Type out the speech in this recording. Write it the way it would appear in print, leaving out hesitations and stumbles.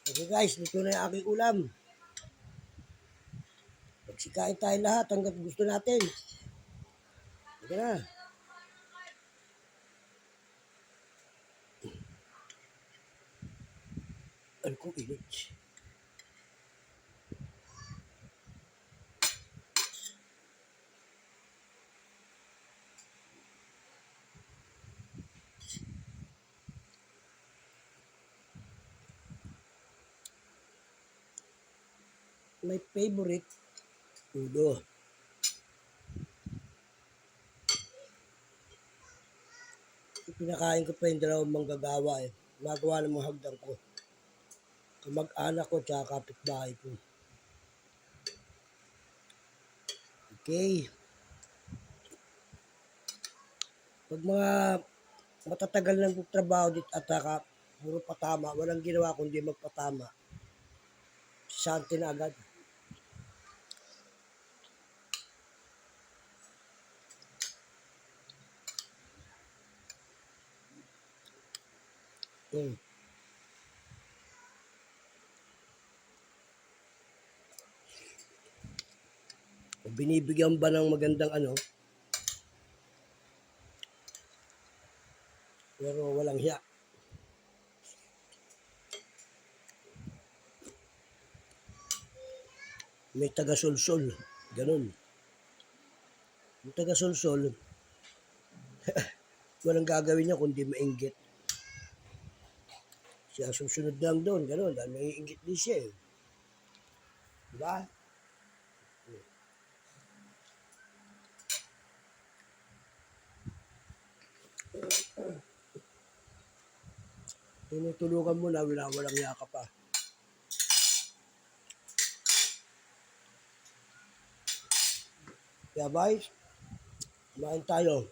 Okay guys, luto na yung aking ulam. Magsikain tayo lahat hanggat gusto natin. Sige na. Ano kong init? My favorite, udo. Pinakain ko pa yung dalawang manggagawa eh. Magawa ng mga hagdan ko. Kamag-anak ko tsaka kapitbahay ko. Okay. Pag mga matatagal ng trabaho dito at saka puro patama, walang ginawa kundi magpatama. Sante na agad. Binibigyan ba ng magandang ano, pero walang hiya. May taga-sulsol, ganun. Yung taga-sulsol, walang gagawin niya kundi mainggit. Siya susunod lang doon, ganun. Dahil may inggit din siya eh. Diba? Tinutulungan mo na, walang yaka pa. Kaya guys, kumain tayo.